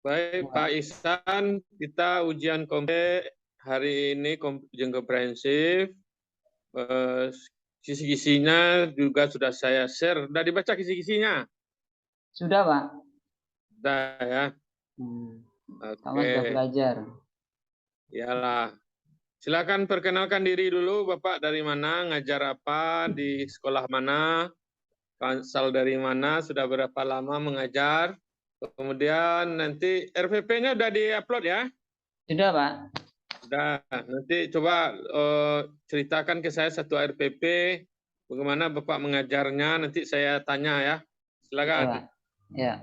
Baik, Pak Ihsan, kita ujian kompe hari ini ujian komprehensif. Kisi-kisinya juga sudah saya share. Sudah dibaca kisi-kisinya? Sudah, Pak. Sudah ya. Kamu sudah Oke. belajar. Iyalah. Silakan perkenalkan diri dulu, Bapak dari mana, ngajar apa, di sekolah mana, asal dari mana, sudah berapa lama mengajar. Kemudian nanti RPP-nya sudah di-upload ya? Sudah, Pak. Sudah. Nanti coba ceritakan ke saya satu RPP, bagaimana Bapak mengajarnya, nanti saya tanya ya. Silakan. Ya, Pak. Ya.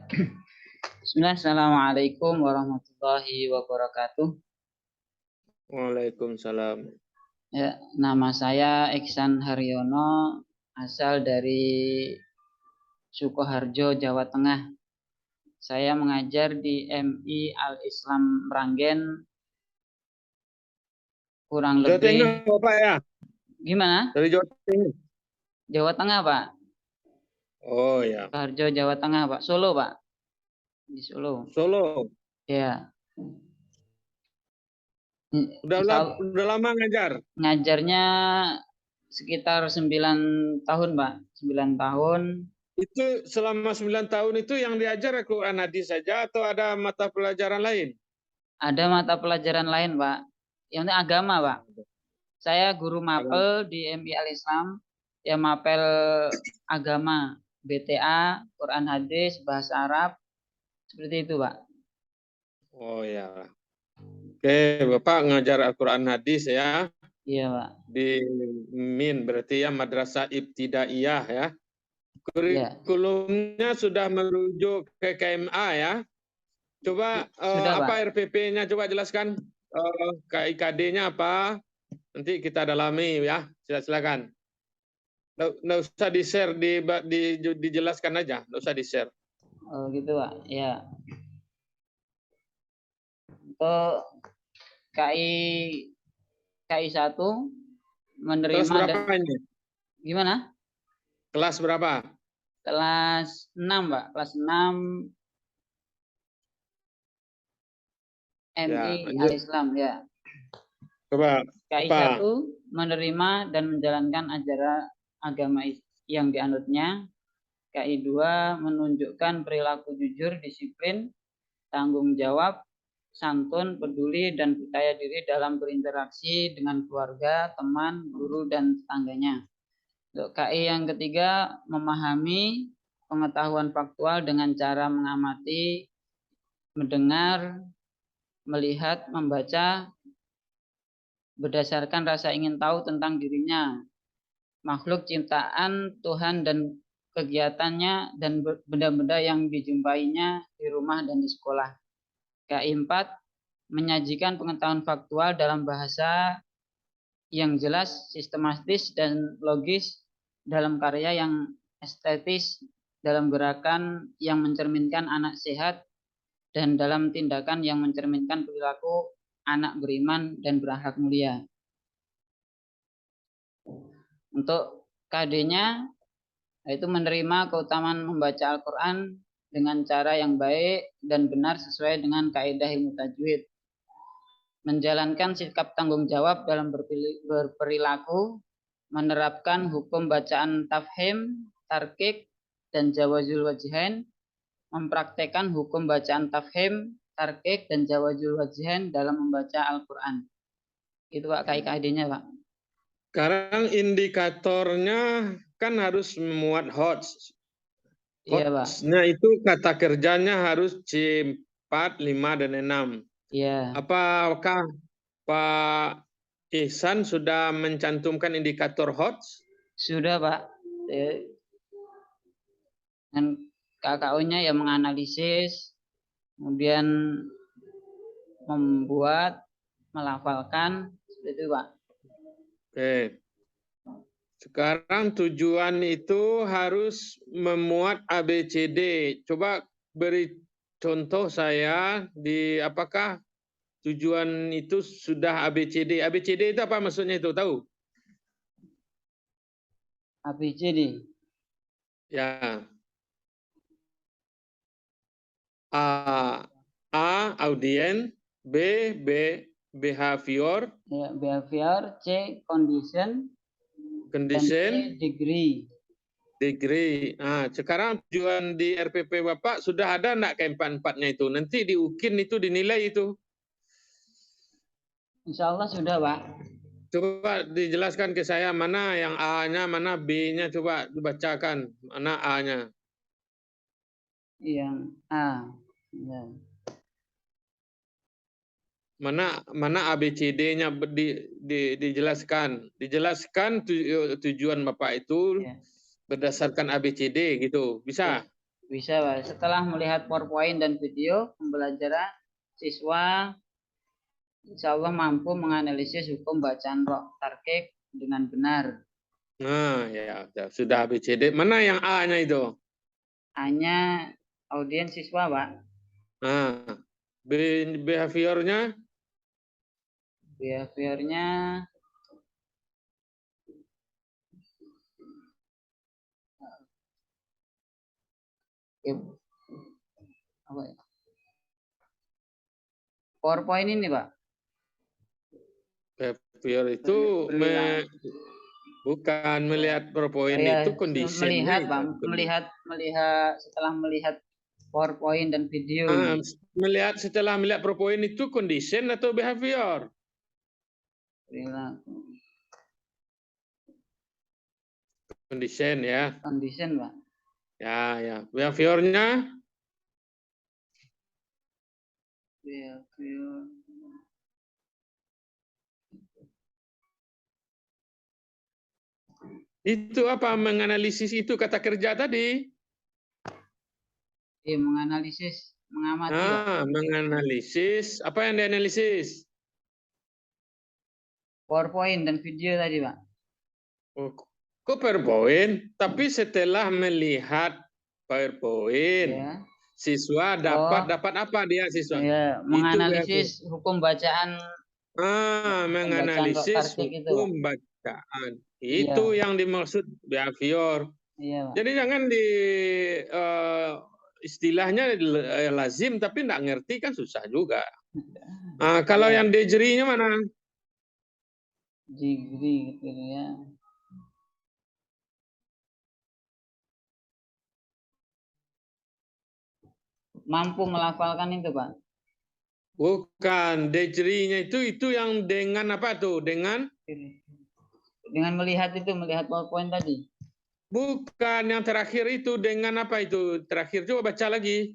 Bismillah, Assalamualaikum warahmatullahi wabarakatuh. Waalaikumsalam. Ya, nama saya Iksan Haryono, asal dari Sukoharjo, Jawa Tengah. Saya mengajar di MI Al-Islam Meranggen kurang Jawa Tengah, lebih. Bapak ya? Gimana? Dari Jawa Tengah. Jawa Tengah, Pak. Oh ya. Sukoharjo, Jawa Tengah, Pak. Solo, Pak. Di Solo. Solo. Ya. Udah lama ngajar? Ngajarnya sekitar 9 tahun, Pak. 9 tahun. Itu selama 9 tahun itu yang diajar Al-Quran hadis saja atau ada mata pelajaran lain? Ada mata pelajaran lain, Pak. Yang ini agama, Pak. Saya guru mapel di MI Al-Islam, ya mapel agama, BTA, Quran hadis, bahasa Arab, seperti itu, Pak. Oh ya. Oke, Bapak ngajar Al-Quran hadis ya? Iya, Pak. Di MIN, berarti ya Madrasah Ibtidaiyah ya? Kurikulumnya sudah merujuk ke KMA ya? Coba Sudah, apa Pak. RPP-nya coba jelaskan, KIKD-nya apa? Nanti kita dalami ya. Silakan. Nggak usah di-share, dijelaskan aja, nggak usah di-share. Oh gitu, Pak. Ya. Untuk KI 1 menerima. Kelas berapa ini? Gimana? Kelas berapa? Kelas 6, Pak. Kelas 6 MI Al-Islam ya. Coba. KI 1 menerima dan menjalankan ajaran agama yang dianutnya. KI 2 menunjukkan perilaku jujur, disiplin, tanggung jawab, santun, peduli, dan percaya diri dalam berinteraksi dengan keluarga, teman, guru, dan tetangganya. Untuk KI yang ketiga, memahami pengetahuan faktual dengan cara mengamati, mendengar, melihat, membaca, berdasarkan rasa ingin tahu tentang dirinya, makhluk ciptaan Tuhan dan kegiatannya dan benda-benda yang dijumpainya di rumah dan di sekolah. KI 4 menyajikan pengetahuan faktual dalam bahasa yang jelas, sistematis, dan logis, dalam karya yang estetis, dalam gerakan yang mencerminkan anak sehat, dan dalam tindakan yang mencerminkan perilaku anak beriman dan berakhlak mulia. Untuk KD-nya yaitu menerima keutamaan membaca Al-Quran dengan cara yang baik dan benar sesuai dengan kaidah ilmu tajwid. Menjalankan sikap tanggung jawab dalam berperilaku, menerapkan hukum bacaan tafhim, tarkik, dan jawazul wajhain, mempraktekkan hukum bacaan tafhim, tarkik, dan jawazul wajhain dalam membaca Al-Quran. Itu Pak KID-nya, Pak. Sekarang indikatornya kan harus memuat HOTS. Iya, Pak. HOTS-nya itu kata kerjanya harus C4, 5, dan 6. Iya. Apakah Pak Ihsan sudah mencantumkan indikator HOTS? Sudah, Pak. Dan KKO-nya yang menganalisis, kemudian membuat, melafalkan, seperti itu, Pak. Oke. Sekarang tujuan itu harus memuat ABCD. Coba beri contoh saya di apakah tujuan itu sudah ABCD. ABCD itu apa maksudnya itu, tahu? ABCD. Ya. A audien, B behavior, ya, behavior, C condition, dan condition, D degree. degree. Sekarang tujuan di RPP Bapak sudah ada enggak keempat-empatnya itu? Nanti di UKIN itu dinilai itu. Insya Allah sudah, Pak. Coba dijelaskan ke saya mana yang A-nya, mana B-nya, coba dibacakan. Mana A-nya? Yang A. Ya. Mana ABCD-nya dijelaskan. Dijelaskan tujuan Bapak itu Ya. berdasarkan ABCD gitu. Bisa? Bisa, Pak. Setelah melihat PowerPoint dan video pembelajaran, siswa insya Allah mampu menganalisis hukum bacaan roh tarkik dengan benar. Nah, ya sudah ABCD. Mana yang A-nya itu? A-nya audiens siswa, Pak. Nah, behaviornya? Behaviornya apa ya? PowerPoint ini, Pak. Behavior itu bukan melihat PowerPoint itu kondisinya. Melihat, Pak. Melihat setelah melihat PowerPoint dan video. Setelah melihat PowerPoint itu condition atau behavior? Perilaku. Condition ya. Condition, Pak. Ya. Behaviornya? Behavior. Itu apa? Menganalisis itu kata kerja tadi. Iya, menganalisis, mengamati. Menganalisis. Apa yang dianalisis? PowerPoint dan video tadi, Pak. Kok PowerPoint? Tapi setelah melihat PowerPoint, siswa dapat apa dia siswa? Ya, menganalisis hukum bacaan. Menganalisis hukum bacaan. Itu yang dimaksud behavior. Iya, Pak. Jadi jangan istilahnya lazim tapi enggak ngerti kan susah juga. Kalau yang degree-nya mana? Degree gitu ya. Mampu melafalkan itu, Pak. Bukan, degree-nya itu yang dengan apa tuh? Dengan melihat PowerPoint tadi. Bukan, yang terakhir itu dengan apa itu? Terakhir coba baca lagi.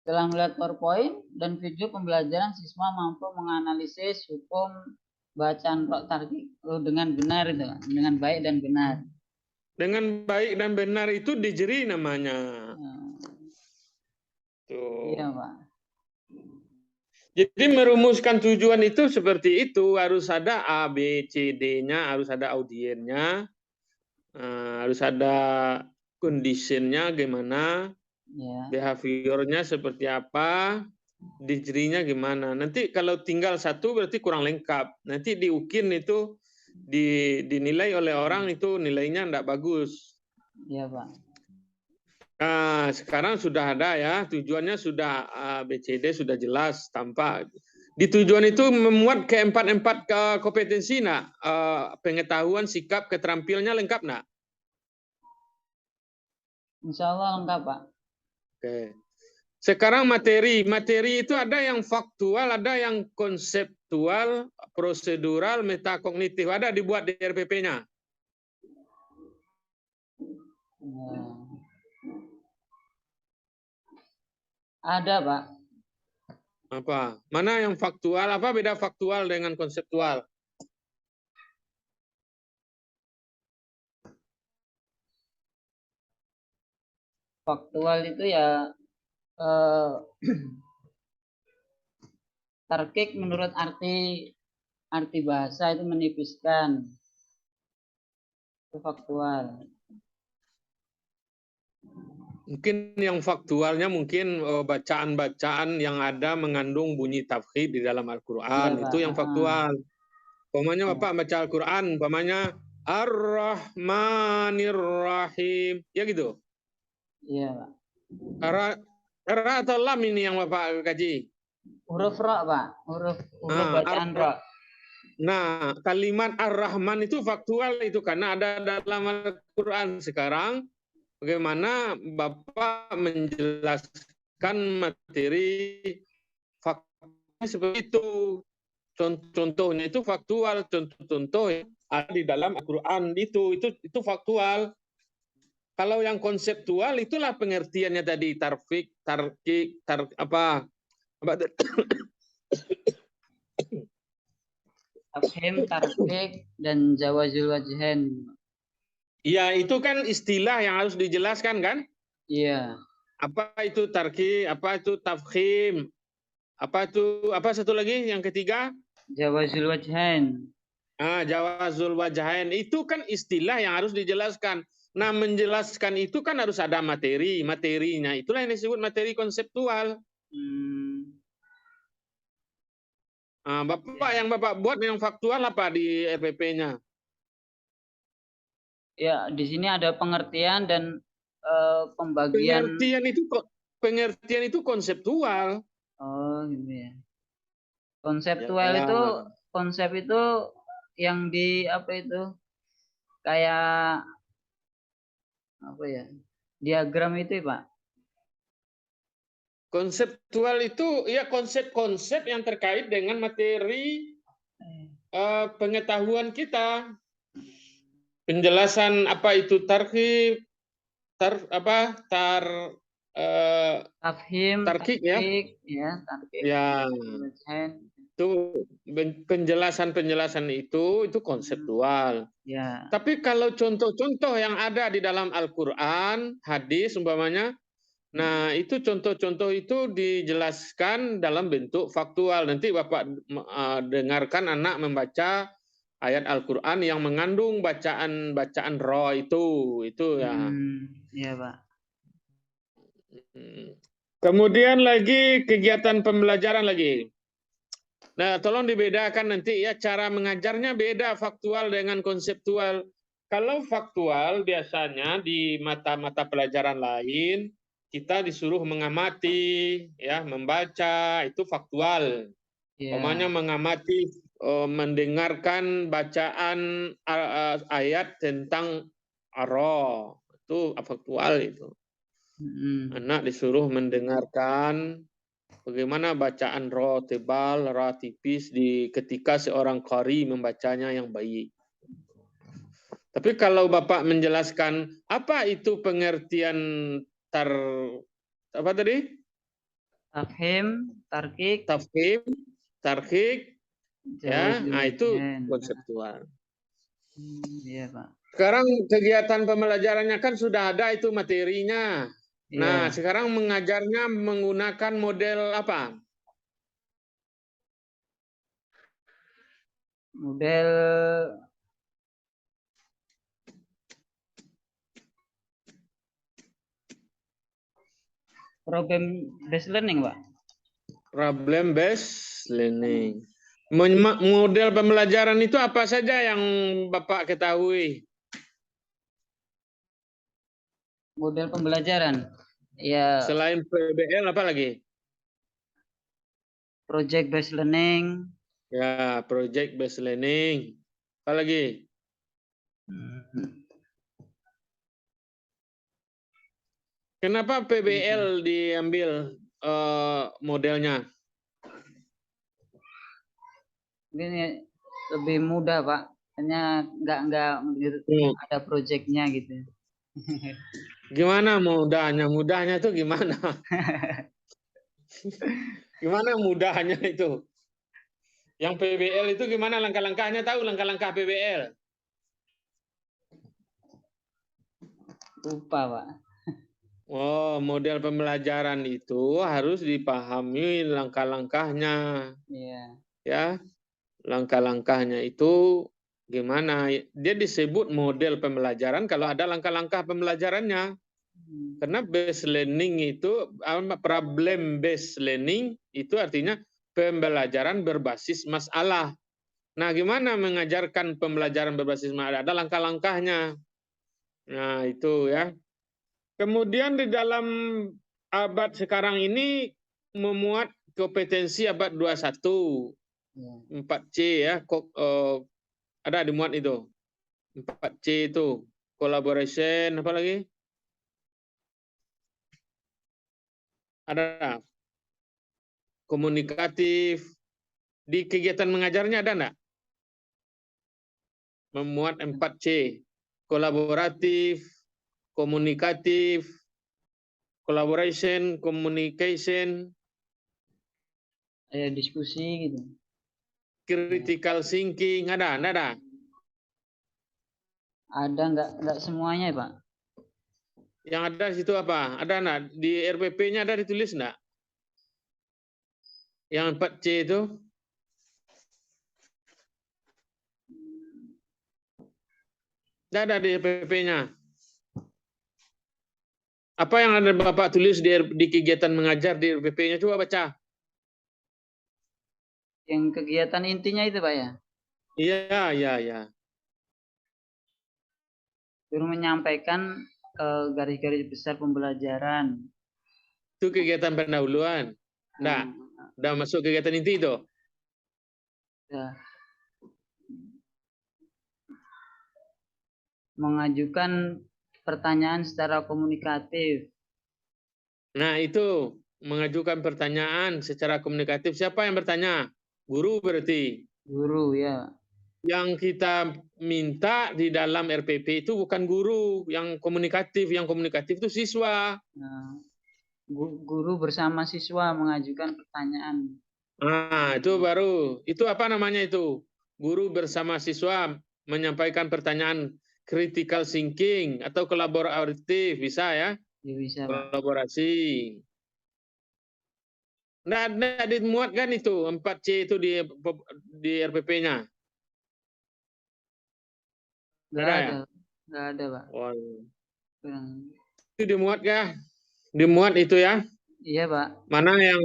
Setelah melihat PowerPoint dan video pembelajaran, siswa mampu menganalisis hukum bacaan roh tarkik dengan benar itu, dengan baik dan benar. Dengan baik dan benar itu degree namanya. Tuh. Iya, Pak. Jadi merumuskan tujuan itu seperti itu, harus ada A, B, C, D-nya, harus ada audiennya, harus ada condition-nya gimana, behaviornya seperti apa, degree-nya gimana. Nanti kalau tinggal satu berarti kurang lengkap. Nanti di UKIN itu dinilai oleh orang itu nilainya enggak bagus. Iya, Pak. Sekarang sudah ada ya, tujuannya sudah ABCD sudah jelas tampak. Di tujuan itu memuat keempat kompetensi nak, pengetahuan, sikap, keterampilannya lengkap nak? Insya Allah lengkap, Pak. Oke. Sekarang materi itu ada yang faktual, ada yang konseptual, prosedural, metakognitif, ada dibuat di RPP-nya. Ada, Pak. Apa? Mana yang faktual? Apa beda faktual dengan konseptual? Faktual itu ya tarkik menurut arti bahasa itu menipiskan. Itu faktual. Mungkin yang faktualnya mungkin bacaan-bacaan yang ada mengandung bunyi tafkhid di dalam Al-Quran. Itu yang faktual. Umpamanya Bapak baca Al-Quran, umpamanya Ar-Rahmanir Rahim. Ya gitu? Iya, Pak. Ra atau lam ini yang Bapak kaji? Huruf ra, Pak. Huruf Nah, bacaan ra. nah, kalimat Ar-Rahman itu faktual itu karena ada dalam Al-Quran. Sekarang bagaimana Bapak menjelaskan materi fakta seperti itu. Contohnya itu faktual, contoh-contoh yang ada di dalam Al-Quran itu faktual. Kalau yang konseptual itulah pengertiannya tadi tarfik, tarkik, apa Tafhim, tarkik, dan jawazul wajhain. Iya, itu kan istilah yang harus dijelaskan kan? Iya. Apa itu tarki, apa itu tafkhim, apa satu lagi yang ketiga? Jawazul wajhain. Jawazul wajahain itu kan istilah yang harus dijelaskan. Nah, menjelaskan itu kan harus ada materinya. Itulah yang disebut materi konseptual. Bapak yang Bapak buat yang faktual apa di RPP-nya? Ya, di sini ada pengertian dan pembagian. Pengertian itu konseptual. Oh, gitu ya. Konseptual itu konsep itu yang di apa itu? Kayak apa ya? Diagram itu, Pak. Konseptual itu ya konsep-konsep yang terkait dengan materi pengetahuan kita. Penjelasan apa itu tarkib, Tafhim, tarkik ya. tarkik. Ya. Itu penjelasan itu konseptual. Ya. Tapi kalau contoh-contoh yang ada di dalam Al-Qur'an, hadis umpamanya, nah itu contoh-contoh itu dijelaskan dalam bentuk faktual. Nanti Bapak dengarkan anak membaca ayat Al-Qur'an yang mengandung bacaan roh itu ya. Iya, Pak. Kemudian lagi kegiatan pembelajaran lagi. Nah, tolong dibedakan nanti ya, cara mengajarnya beda faktual dengan konseptual. Kalau faktual biasanya di mata-mata pelajaran lain kita disuruh mengamati, ya, membaca, itu faktual. Umpamanya mengamati, mendengarkan bacaan ayat tentang roh, itu faktual itu. Anak disuruh mendengarkan bagaimana bacaan roh tebal, roh tipis ketika seorang qari membacanya yang baik. Tapi kalau Bapak menjelaskan apa itu pengertian apa tadi? Tafhim, tarkik. Tafhim, tarkik, ya, nah itu konseptual. Iya, Pak. Sekarang kegiatan pembelajarannya kan sudah ada itu materinya. Nah, sekarang mengajarnya menggunakan model apa? Model problem based learning, Pak. Problem based learning. Model pembelajaran itu apa saja yang Bapak ketahui? Model pembelajaran. Ya. Selain PBL apa lagi? Project based learning. Ya, project based learning. Apa lagi? Kenapa PBL diambil modelnya? Ini lebih mudah, Pak. Hanya nggak ada projectnya gitu. Gimana mudahnya? Mudahnya itu gimana? Gimana mudahnya itu? Yang PBL itu gimana langkah-langkahnya? Tahu langkah-langkah PBL? Lupa, Pak. Oh, model pembelajaran itu harus dipahami langkah-langkahnya. Iya. Ya, langkah-langkahnya itu gimana? Dia disebut model pembelajaran kalau ada langkah-langkah pembelajarannya. Karena based learning itu, problem based learning itu artinya pembelajaran berbasis masalah. Nah, gimana mengajarkan pembelajaran berbasis masalah? Ada langkah-langkahnya. Nah, itu ya. Kemudian di dalam abad sekarang ini memuat kompetensi abad 21, 4C ya. Ada dimuat itu. 4C itu. Collaboration, apa lagi? Ada. Komunikatif. Di kegiatan mengajarnya ada enggak? Memuat 4C. Kolaboratif, komunikatif, collaboration, communication, diskusi gitu. critical thinking, ada? Enggak ada? Ada enggak semuanya, Pak? Yang ada di situ apa? Ada enggak? Di RPP-nya ada ditulis enggak? Yang 4C itu? Enggak ada di RPP-nya. Apa yang ada Bapak tulis di kegiatan mengajar di RPP-nya? Coba baca. Yang kegiatan intinya itu, Pak ya? Iya, iya, iya. Guru menyampaikan garis-garis besar pembelajaran. Itu kegiatan pendahuluan. Enggak. Udah masuk kegiatan inti itu. Ya. Mengajukan pertanyaan secara komunikatif. Nah, itu mengajukan pertanyaan secara komunikatif. Siapa yang bertanya? Guru berarti. Guru ya. Yang kita minta di dalam RPP itu bukan guru yang komunikatif. Yang komunikatif itu siswa. Nah, guru bersama siswa mengajukan pertanyaan. Nah, itu baru. Itu apa namanya itu? Guru bersama siswa menyampaikan pertanyaan critical thinking atau kolaboratif. Bisa ya? Ya, bisa, Pak. Kolaborasi. Nggak dimuat kan itu 4C itu di RPP-nya? Nggak Ada ya? ada. Nggak ada, Pak. Oh, Kurang. itu dimuat kah? Dimuat itu ya? Iya, Pak. Mana yang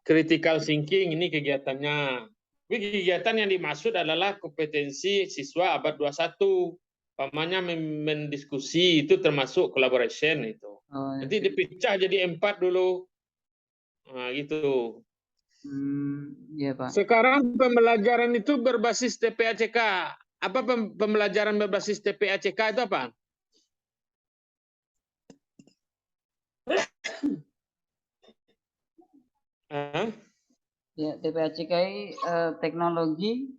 critical thinking ini kegiatannya. Tapi kegiatan yang dimaksud adalah kompetensi siswa abad 21. Pamannya mendiskusi itu termasuk collaboration itu. Oh, Nanti dipecah jadi 4 dulu. Nah, gitu. Iya, Pak. Sekarang pembelajaran itu berbasis TPACK. Apa pembelajaran berbasis TPACK itu apa? Ya, TPACK teknologi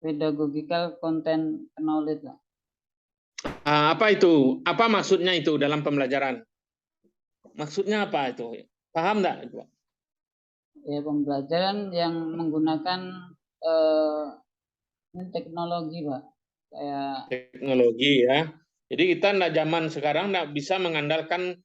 pedagogical content knowledge, Pak. Apa itu? Apa maksudnya itu dalam pembelajaran? Maksudnya apa itu? Paham enggak? Ya, pembelajaran yang menggunakan teknologi, Pak. Kayak Teknologi ya. Jadi kita enggak zaman sekarang enggak bisa mengandalkan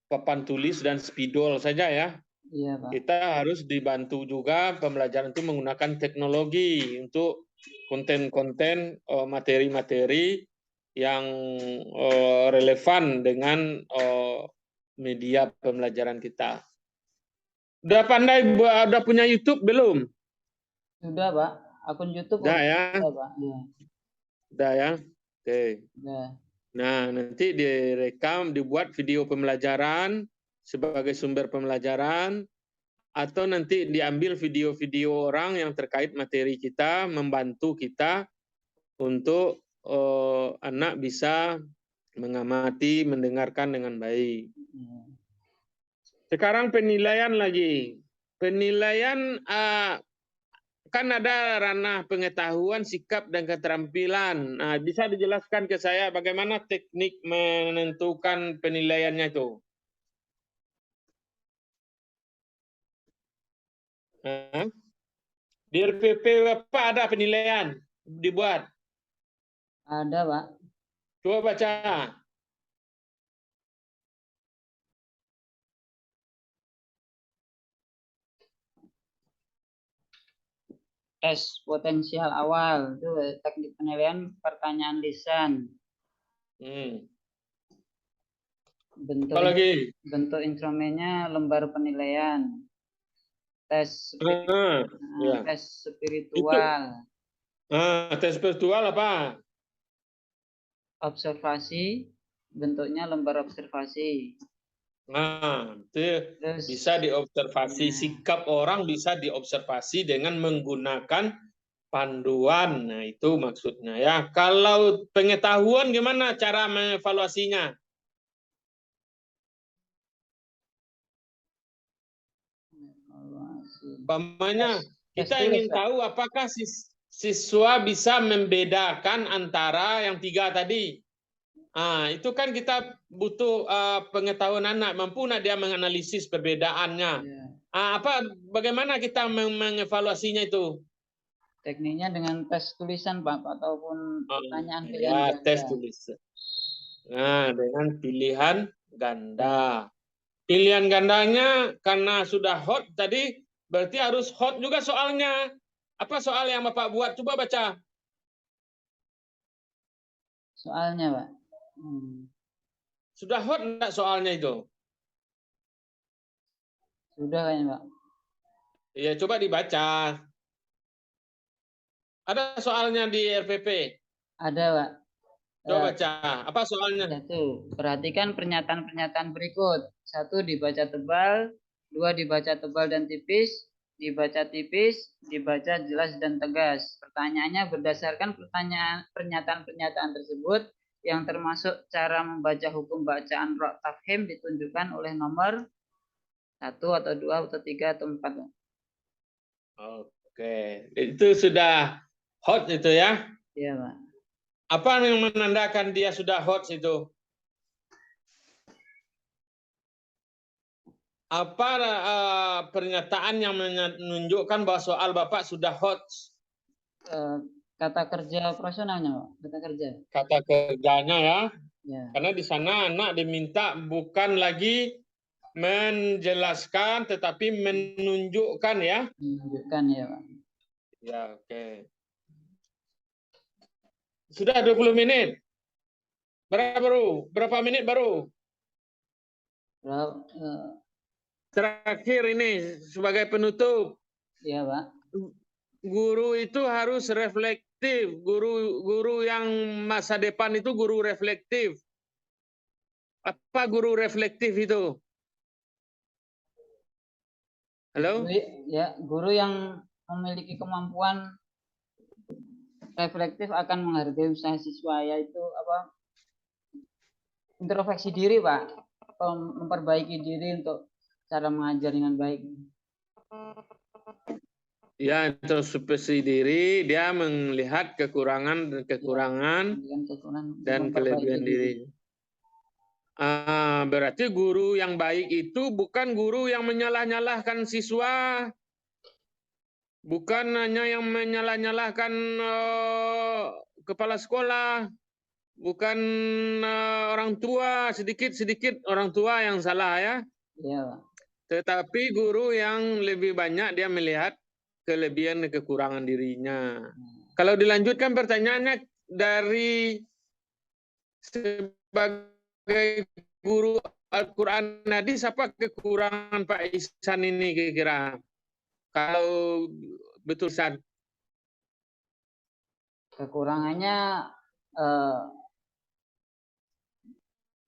papan tulis dan spidol saja ya. iya, Pak. Kita harus dibantu juga pembelajaran itu menggunakan teknologi untuk konten-konten materi-materi yang relevan dengan media pembelajaran kita. Udah pandai, udah punya YouTube belum? Sudah, Pak. Akun YouTube Udah ya? sudah, Pak. Ya. Udah ya? Oke. Sudah. Nah, nanti direkam, dibuat video pembelajaran sebagai sumber pembelajaran, atau nanti diambil video-video orang yang terkait materi kita, membantu kita untuk anak bisa mengamati, mendengarkan dengan baik. Sekarang penilaian lagi. Penilaian kan ada ranah pengetahuan, sikap, dan keterampilan. Nah, bisa dijelaskan ke saya bagaimana teknik menentukan penilaiannya itu? Di RPP apa ada penilaian dibuat? Ada, Pak. Coba baca. Tes potensial awal itu teknik penilaian pertanyaan lisan. Bentuk instrumennya lembar penilaian. Tes tes spiritual. Tes spiritual apa? Observasi, bentuknya lembar observasi. Nah, itu Terus bisa diobservasi, nah, sikap orang bisa diobservasi dengan menggunakan panduan. Nah, itu maksudnya ya. Kalau pengetahuan gimana cara mengevaluasinya? evaluasi. Umpamanya, Tes kita tulis, ingin Pak. tahu apakah siswa bisa membedakan antara yang tiga tadi. Ah, itu kan kita butuh pengetahuan anak, mampu nggak dia menganalisis perbedaannya. Ya. Bagaimana kita mengevaluasinya itu? Tekniknya dengan tes tulisan, Pak, ataupun Oh, pertanyaan pilihan ya, tes ganda. tulis. Nah, dengan pilihan Ya. ganda. Pilihan gandanya karena sudah hot tadi, berarti harus hot juga soalnya. Apa soal yang Bapak buat? Coba baca. Soalnya, Pak. Sudah hot enggak soalnya itu? Sudah kayaknya, Pak. Ya, coba dibaca. Ada soalnya di RPP. Ada, Pak. Coba baca. Apa soalnya? Satu, perhatikan pernyataan-pernyataan berikut. Satu, dibaca tebal. Dua, dibaca tebal dan tipis. Dibaca tipis, dibaca jelas dan tegas. Pertanyaannya berdasarkan pernyataan-pernyataan tersebut yang termasuk cara membaca hukum bacaan Ra' Tafhim ditunjukkan oleh nomor satu atau dua atau tiga atau empat. Oke, itu sudah hot itu ya. Iya, Pak. Apa yang menandakan dia sudah hot itu? Apa pernyataan yang menunjukkan bahwa soal Bapak sudah hot? Kata kerja operasionalnya, Pak. Kata kerja. Kata kerjanya ya. Ya. Karena di sana anak diminta bukan lagi menjelaskan tetapi menunjukkan ya. Menunjukkan ya, Pak. Ya, oke. Sudah 20 menit. Berapa menit baru? Terakhir ini sebagai penutup. Iya, Pak. Guru itu harus reflektif. Guru yang masa depan itu guru reflektif. Apa guru reflektif itu? Halo? Guru yang memiliki kemampuan reflektif akan menghargai usaha siswa, yaitu apa? Introspeksi diri, Pak. Memperbaiki diri untuk cara mengajar dengan baik. Ya, introspeksi diri, dia melihat kekurangan dan kelebihan diri. Berarti guru yang baik itu bukan guru yang menyalah-nyalahkan siswa, bukan hanya yang menyalah-nyalahkan kepala sekolah, bukan orang tua, sedikit-sedikit orang tua yang salah ya. Iya, Pak. Tetapi guru yang lebih banyak dia melihat kelebihan dan kekurangan dirinya. Kalau dilanjutkan pertanyaannya, dari sebagai guru Al-Quran hadis, apa kekurangan Pak Ihsan ini kira-kira? Kalau betul San. Kekurangannya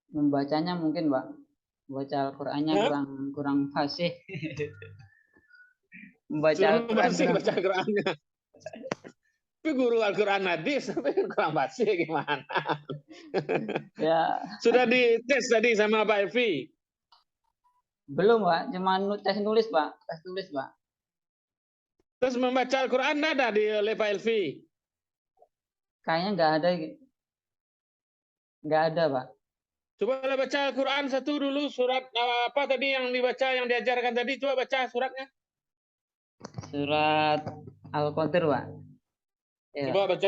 membacanya mungkin, Pak. Baca Al-Qur'annya kurang fasih. Membaca Al-Qur'an baca Al-Qur'annya. Tapi guru Al-Quran hadis tapi kurang fasih gimana? Ya. Sudah dites tadi sama Pak Elvi? Belum, Pak. Cuma tes nulis, Pak. Tes tulis, Pak. Terus membaca Al-Quran ada oleh Pak Elvi? Kayaknya nggak ada, Pak. Coba baca Al-Quran satu dulu, surat apa tadi yang dibaca, yang diajarkan tadi, coba baca suratnya. Surat Al-Qadir, Pak. Ya. Coba baca.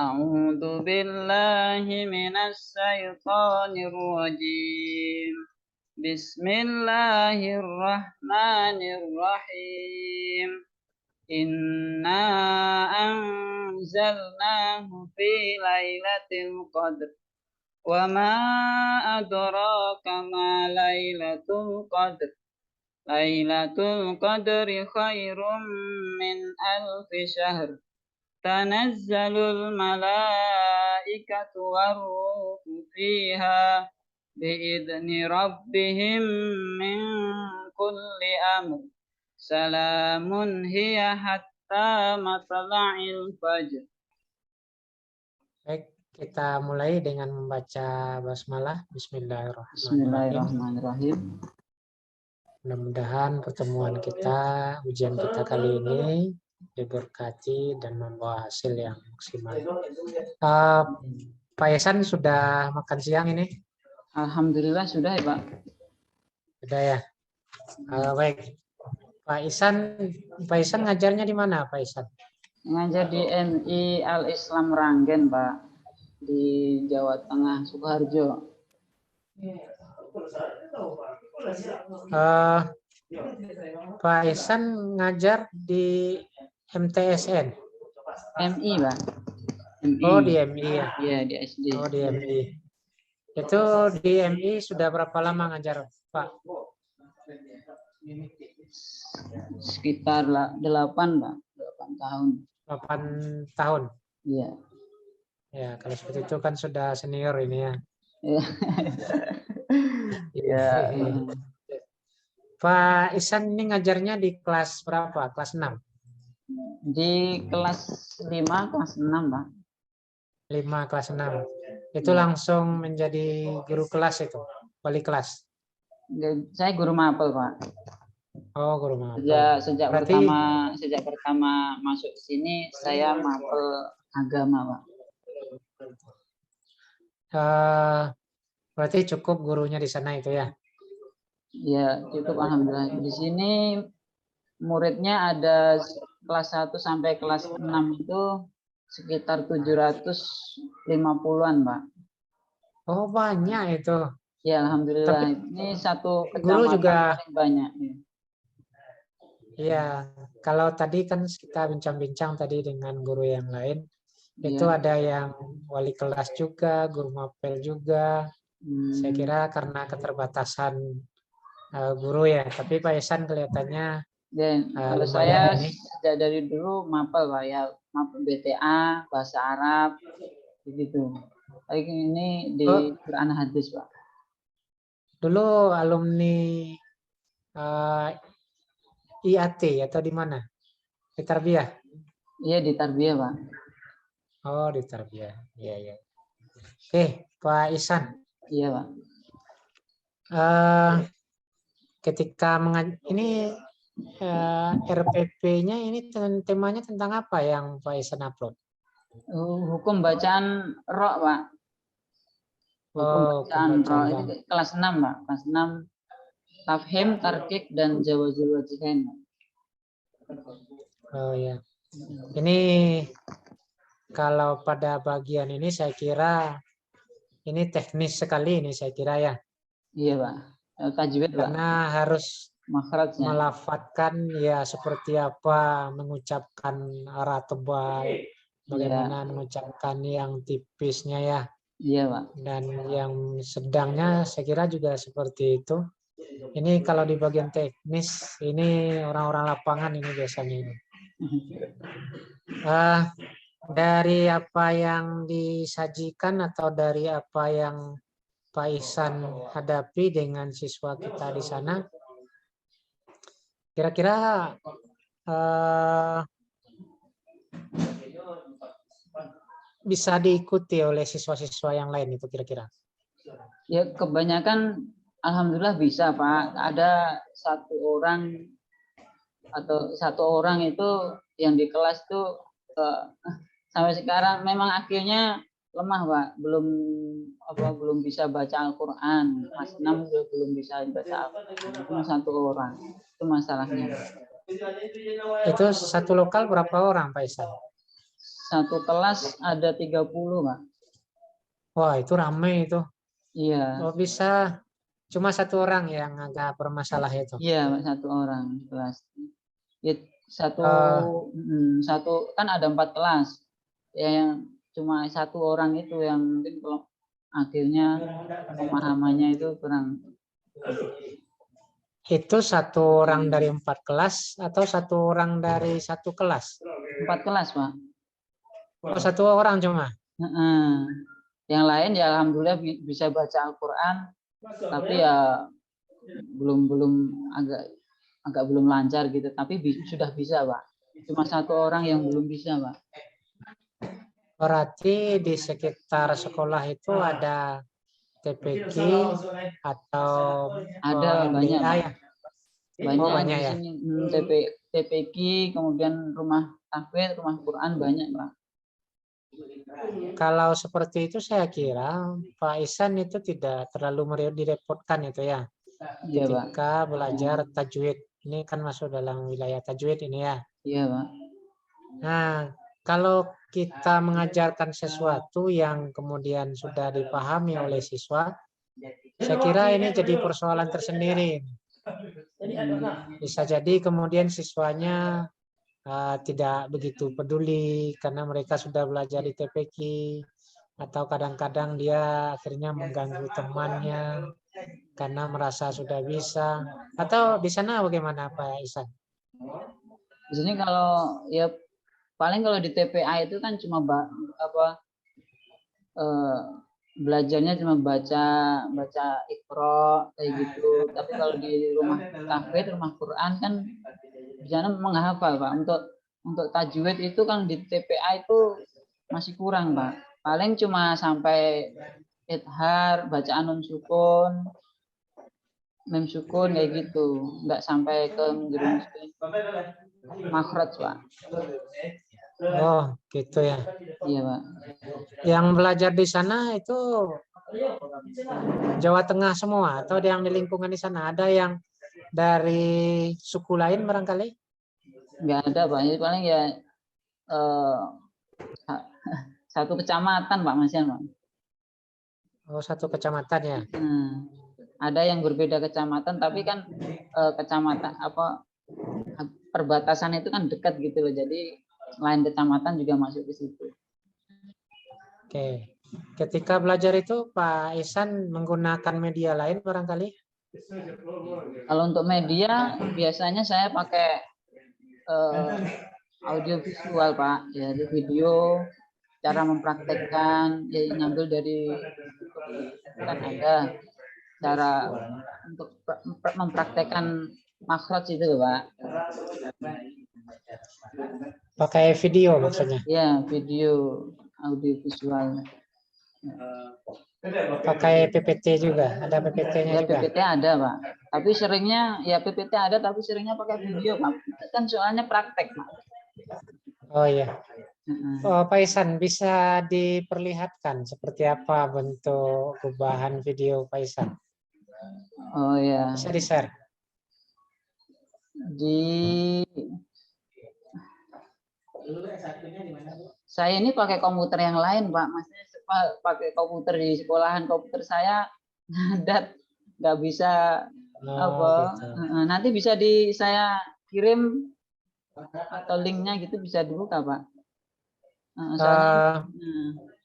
A'udzu billahi minas syaitonir rajim. Bismillahirrahmanirrahim. Inna anzalnahu fi lailatul qadr. Wa ma adraka ma lailatul qadr. Lailatul qadri khairum min alfi syahr. Tanazzalul malaikatu warruhu fiha biidni rabbihim min kulli amr. Salamun hiya hatta matla'il fajr. Baik, kita mulai dengan membaca basmalah. Bismillahirrahmanirrahim. Bismillahirrahmanirrahim. Mudah-mudahan pertemuan kita, ujian kita kali ini diberkati dan membawa hasil yang maksimal. Pak Ihsan sudah makan siang ini? Alhamdulillah sudah ya Pak. Sudah ya. Baik, Pak Ihsan ngajarnya di mana Pak Ihsan? Ngajar di MI Al Islam Ranggen Pak, di Jawa Tengah, Sukoharjo. Pak Ihsan ngajar di MTSN? MI Pak. MI. Oh di MI ya? Iya di SD. Oh di MI. Itu di MI sudah berapa lama ngajar Pak? Sekitar 8 Pak, 8 tahun. 8 tahun? Iya. Ya kalau seperti itu kan sudah senior ini ya. Iya. Pak Ihsan ini ngajarnya di kelas berapa? Kelas 6? Di kelas 5, kelas 6 Pak. 5 kelas 6. Itu langsung menjadi guru kelas itu, wali kelas. Saya guru mapel Pak. Oh guru mapel. Sejak pertama masuk sini saya mapel agama Pak. Berarti cukup gurunya di sana itu ya? Ya cukup alhamdulillah. Di sini muridnya ada kelas 1 sampai kelas 6 itu sekitar 750-an Pak. Oh banyak itu. Ya alhamdulillah. Tapi, ini satu guru juga paling banyak. Iya, kalau tadi kan kita bincang-bincang tadi dengan guru yang lain, itu ada yang wali kelas juga, guru mapel juga. Saya kira karena keterbatasan guru ya, tapi Pak Ihsan kelihatannya kalau saya sejak dari dulu mapel Pak ya, mapel BTA, bahasa Arab, begitu. Ini di Quran hadis Pak. Dulu alumni IAT atau di mana? Di Tarbiyah? Iya di Tarbiyah Pak. Oh di Tarbiyah, iya ya. Oke Pak Ihsan. Iya Pak. Ketika ini RPP-nya ini temanya tentang apa yang Pak Ihsan upload? Hukum bacaan Ra' Pak. Hukum bacaan Ra' itu kelas 6 Pak. Kelas 6 tafhim, tarkik, dan jawa-jawajihan. Oh ya. Ini kalau pada bagian ini saya kira ini teknis sekali ini saya kira ya. Iya Pak. Tajwid Pak. Karena harus melafatkan ya seperti apa mengucapkan ra tebal, bagaimana mengucapkan yang tipisnya ya. Iya Pak. Dan yang sedangnya saya kira juga seperti itu. Ini kalau di bagian teknis ini orang-orang lapangan ini biasanya ini. Dari apa yang disajikan atau dari apa yang Pak Ihsan hadapi dengan siswa kita di sana, kira-kira bisa diikuti oleh siswa-siswa yang lain itu kira-kira? Ya kebanyakan alhamdulillah bisa Pak. Ada satu orang itu yang di kelas tuh sampai sekarang memang akhirnya lemah Pak, belum bisa baca Al-Qur'an. Kelas 6 belum bisa baca Al-Qur'an. Cuma satu orang. Itu masalahnya. Itu satu lokal berapa orang Pak Ihsan? Satu kelas ada 30 Pak. Wah itu ramai itu. Iya. Oh bisa cuma satu orang yang agak bermasalah itu. Iya satu orang kelas. Satu kan ada 4 kelas. Ya yang cuma satu orang itu yang mungkin kalau akhirnya pemahamannya itu kurang. Itu satu orang dari 4 kelas atau satu orang dari satu kelas? 4 kelas Pak. Oh satu orang cuma? Yang lain ya alhamdulillah bisa baca Al-Quran tapi ya belum agak belum lancar gitu, tapi sudah bisa Pak. Cuma satu orang yang belum bisa Pak. Berarti di sekitar sekolah itu ada TPQ atau Ada banyak MDA Pak. ya? Banyak, banyak di ya. sini TPQ, kemudian rumah tahfidz, rumah Quran banyak Pak. Kalau seperti itu saya kira Pak Ihsan itu tidak terlalu direpotkan itu ya. Iya, Ketika Pak. belajar tajwid. Ini kan masuk dalam wilayah tajwid ini ya. Iya Pak. Nah, kalau kita mengajarkan sesuatu yang kemudian sudah dipahami oleh siswa, saya kira ini jadi persoalan tersendiri. Bisa jadi kemudian siswanya tidak begitu peduli karena mereka sudah belajar di TPQ, atau kadang-kadang dia akhirnya mengganggu temannya karena merasa sudah bisa. Atau di sana bagaimana Pak Ihsan? Di sini kalau ya paling kalau di TPA itu kan cuma belajarnya cuma baca Iqra kayak gitu. Tapi kalau di rumah tahfidz, rumah Quran kan di sana menghafal Pak. Untuk tajwid itu kan di TPA itu masih kurang Pak. Paling cuma sampai idhar, bacaan nun sukun, mim sukun kayak gitu. Enggak sampai ke menjerumuskan makhraj Pak. Oh, gitu ya. Iya Pak. Yang belajar di sana itu Jawa Tengah semua atau yang di lingkungan di sana? Ada yang dari suku lain barangkali? Nggak ada Pak. Ini paling ya satu kecamatan Pak Mas Yan Pak. Oh, satu kecamatan ya. Ada yang berbeda kecamatan, tapi kan kecamatan perbatasan itu kan dekat gitu loh. Jadi lain kecamatan juga masuk ke situ. Oke. Ketika belajar itu Pak Ihsan menggunakan media lain barangkali? Kalau untuk media biasanya saya pakai audio visual Pak, ya video, cara mempraktekkan, ya ngambil dari kan ada cara untuk mempraktekkan makhraj itu Pak. Pakai video maksudnya? Ya, video, audio visual. Pakai PPT juga? Ada PPT-nya ya, juga? PPT ada Pak. Tapi seringnya ya PPT ada, tapi seringnya pakai video Pak. Kan soalnya praktek Pak. Oh iya. Oh, Pak Ihsan bisa diperlihatkan seperti apa bentuk perubahan video Pak Ihsan? Oh ya. Bisa di-share? Saya ini pakai komputer yang lain Pak. Maksudnya pakai komputer di sekolahan, komputer saya ngadat, nggak bisa gitu. Nanti bisa saya kirim atau linknya gitu bisa dibuka Pak.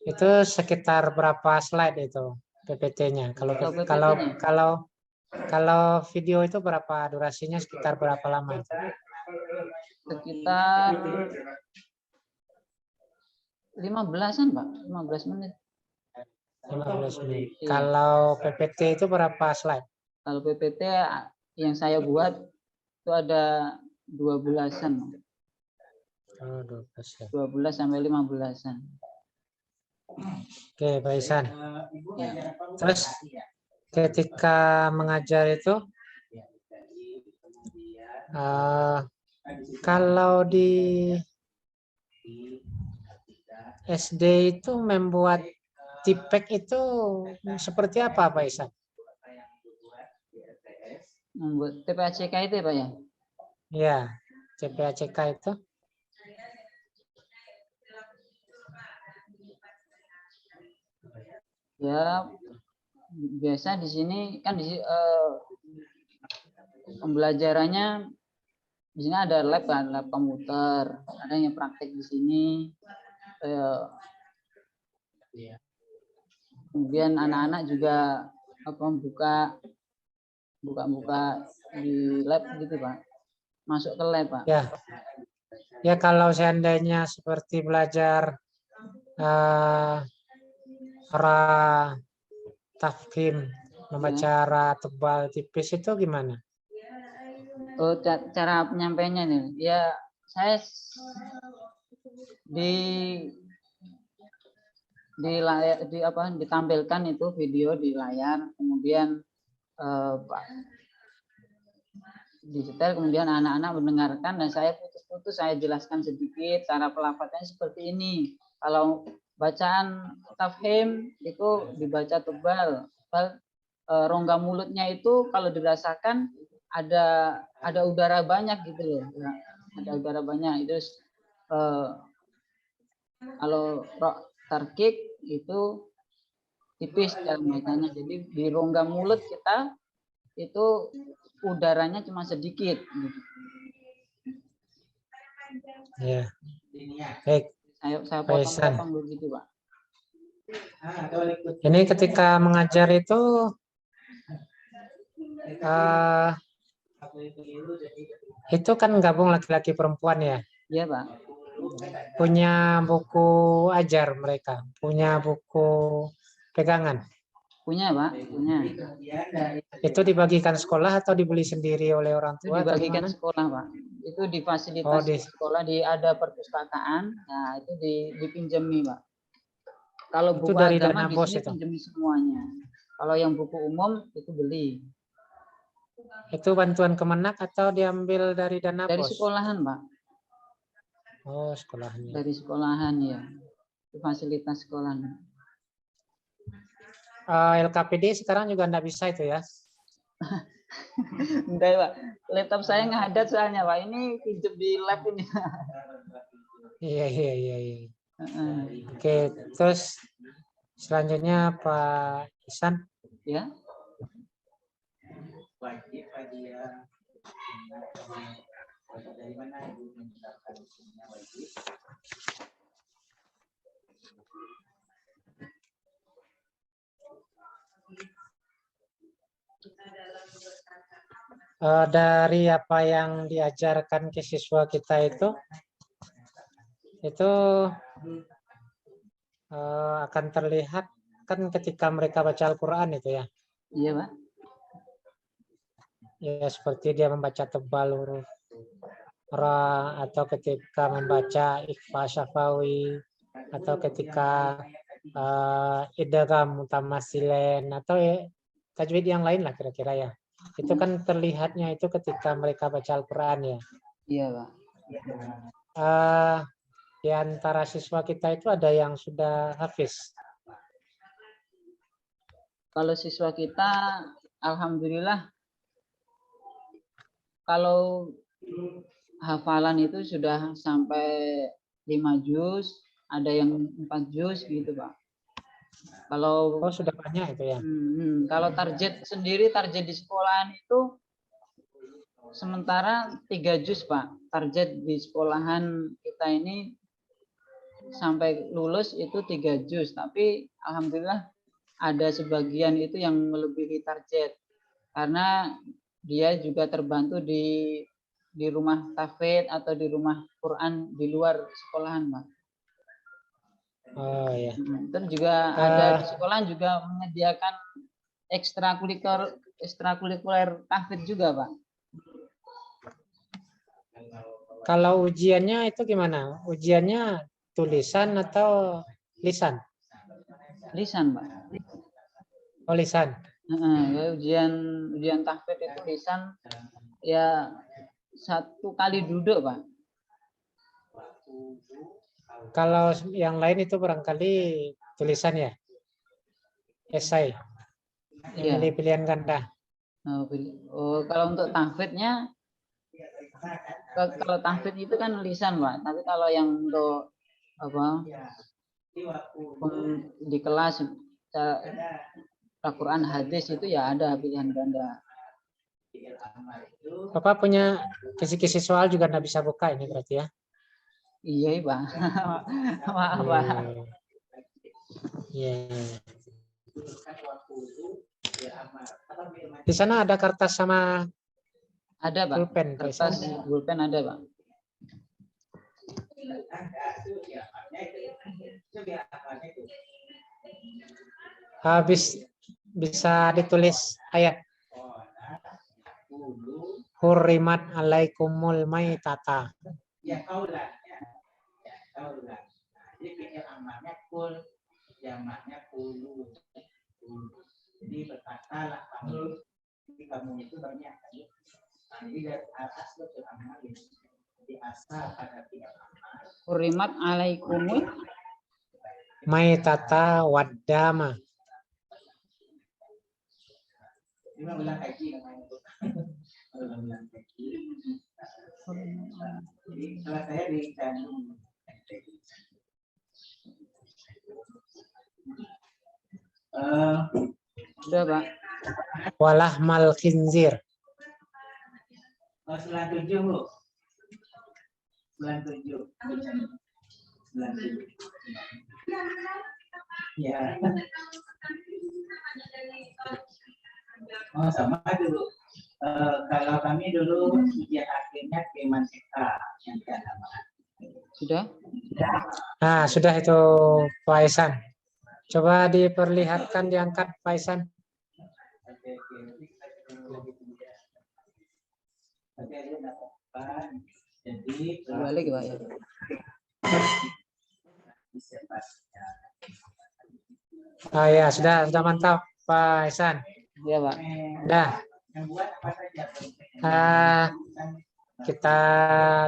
Itu sekitar berapa slide itu PPT-nya? Kalau video itu berapa durasinya, sekitar berapa lama? Sekitar 15-an Pak, 15 menit. 15 menit. Iya. Kalau PPT itu berapa slide? Kalau PPT yang saya buat itu ada 12-an. Oh, 12 ya. 12 sampai 15-an. Oke, Pak Ihsan. Ya. Terus ketika mengajar itu kalau di SD itu membuat tipek itu seperti apa Pak Ihsan? Membuat TPACK itu ya Pak ya? Iya, TPACK itu. Ya, biasa di sini kan pembelajarannya di sini ada lab kan, lab komputer, ada yang praktek di sini. Kemudian anak-anak juga buka di lab gitu Pak, masuk ke lab Pak. Ya kalau seandainya seperti belajar tafkhim membaca ra tebal tipis itu gimana? Oh, cara penyampaiannya nih. Ya, saya di layar ditampilkan itu video di layar, kemudian disetel, kemudian anak-anak mendengarkan dan saya putus-putus, saya jelaskan sedikit cara pelafalannya seperti ini. Kalau bacaan tafhim itu dibaca tebal, rongga mulutnya itu kalau dirasakan ada udara banyak gitu loh, ya, ada udara banyak. Itu kalau tarkik itu tipis dalam bacanya, jadi di rongga mulut kita itu udaranya cuma sedikit. Ya, baik. Saya potong-potong begitu, Pak. Ini ketika mengajar itu kan gabung laki-laki perempuan ya? Iya, Pak. Punya buku ajar mereka? Punya buku pegangan? Punya, Pak. Punya. Itu dibagikan sekolah atau dibeli sendiri oleh orang tua? Itu dibagikan sekolah, Pak. Itu di fasilitas sekolah, ada perpustakaan, nah itu dipinjami, Pak. Kalau buku dari agama dana di bos sini itu? pinjami semuanya. Kalau yang buku umum itu beli. Itu bantuan Kemenak atau diambil dari dana Dari bos? sekolahan, Pak. Oh, sekolahnya. Dari sekolahan ya. Itu fasilitas sekolahan. LKPD sekarang juga enggak bisa itu ya? Enggak, Pak. Laptop saya ngadat soalnya, Pak. Ini pinjam di lab ini. Iya. Oke, terus selanjutnya Pak Ihsan. Ya. Dari apa yang diajarkan ke siswa kita itu akan terlihat kan ketika mereka baca Al-Quran itu ya. Iya, Pak. Ya, seperti dia membaca tebal huruf ra, atau ketika membaca ikhfa syafawi, atau ketika idgham mutamatsilain, atau tajwid yang lain lah kira-kira ya. Itu kan terlihatnya itu ketika mereka baca Al-Quran ya. Iya, Pak. Di antara siswa kita itu ada yang sudah hafiz? Kalau siswa kita, alhamdulillah, kalau hafalan itu sudah sampai 5 juz, ada yang 4 juz gitu, Pak. Kalau sudah banyak itu ya. Kalau target di sekolahan itu sementara 3 juz, Pak. Target di sekolahan kita ini sampai lulus itu 3 juz, tapi alhamdulillah ada sebagian itu yang melebihi target karena dia juga terbantu di rumah tahfidz atau di rumah Quran di luar sekolahan, Pak. Oh ya. Dan juga ada di sekolahan juga menyediakan ekstrakurikuler tahfidz juga, Pak. Kalau ujiannya itu gimana? Ujiannya tulisan atau lisan? Lisan, Pak. Oh, lisan. Ujian tahfidz itu lisan ya 1 kali duduk, Pak. Kalau yang lain itu barangkali tulisan ya? Esai. Memilih pilihan ganda. Kalau untuk tahfidznya, kalau tahfidz itu kan lisan, Pak. Tapi kalau yang untuk di kelas Al-Quran hadis itu ya ada pilihan ganda. Bapak punya kisi-kisi soal juga nggak bisa buka ini berarti ya? Iya, Pak. Maaf, Pak. Iya. Di sana ada kertas sama ada, Pak. Pulpen, kertas pulpen ada, Pak. bisa ditulis ayat. Hurrimat alaikumul maitata. Ya kaulah. Jadi fi'il amarnya kul, jamaknya kulu. Jadi berkata lah kamu. Jadi kamu itu banyak. Jadi dari asal fi'il amar ini. Jadi asal pada fi'il amar. Hurrimat alaikumul Maitata waddama. Ini ulang kaji namanya itu. Ulang kaji. Jadi kalau saya di Bandung. sudah Pak. Walahmal khinzir. 97 Bu. 97. Ya. Oh sama dulu. Kalau kami dulu ujian akhirnya Kemaneka yang nama. Sudah? Nah, sudah itu Pak Ihsan. Coba diperlihatkan, diangkat Pak Ihsan. Jadi Balik Pak ya. Ah ya, sudah mantap Pak Ihsan. Iya Pak. Dah. Kita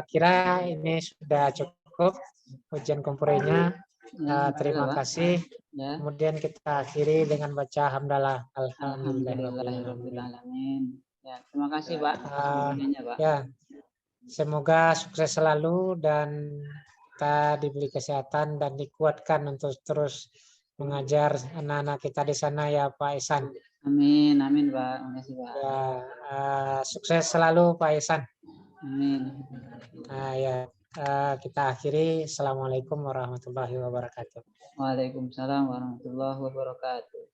kira ini sudah cukup ujian komporinya. Terima kasih. Ya. Kemudian kita akhiri dengan baca hamdalah. Alhamdulillahirabbil alamin. Ya, terima kasih Pak. Pak. Ya. Semoga sukses selalu dan kita diberi kesehatan dan dikuatkan untuk terus mengajar anak-anak kita di sana ya Pak Ihsan. Amin, amin Pak. Terima kasih Pak. Ya, sukses selalu Pak Ihsan. Amin. Kita akhiri. Assalamualaikum warahmatullahi wabarakatuh. Waalaikumsalam warahmatullahi wabarakatuh.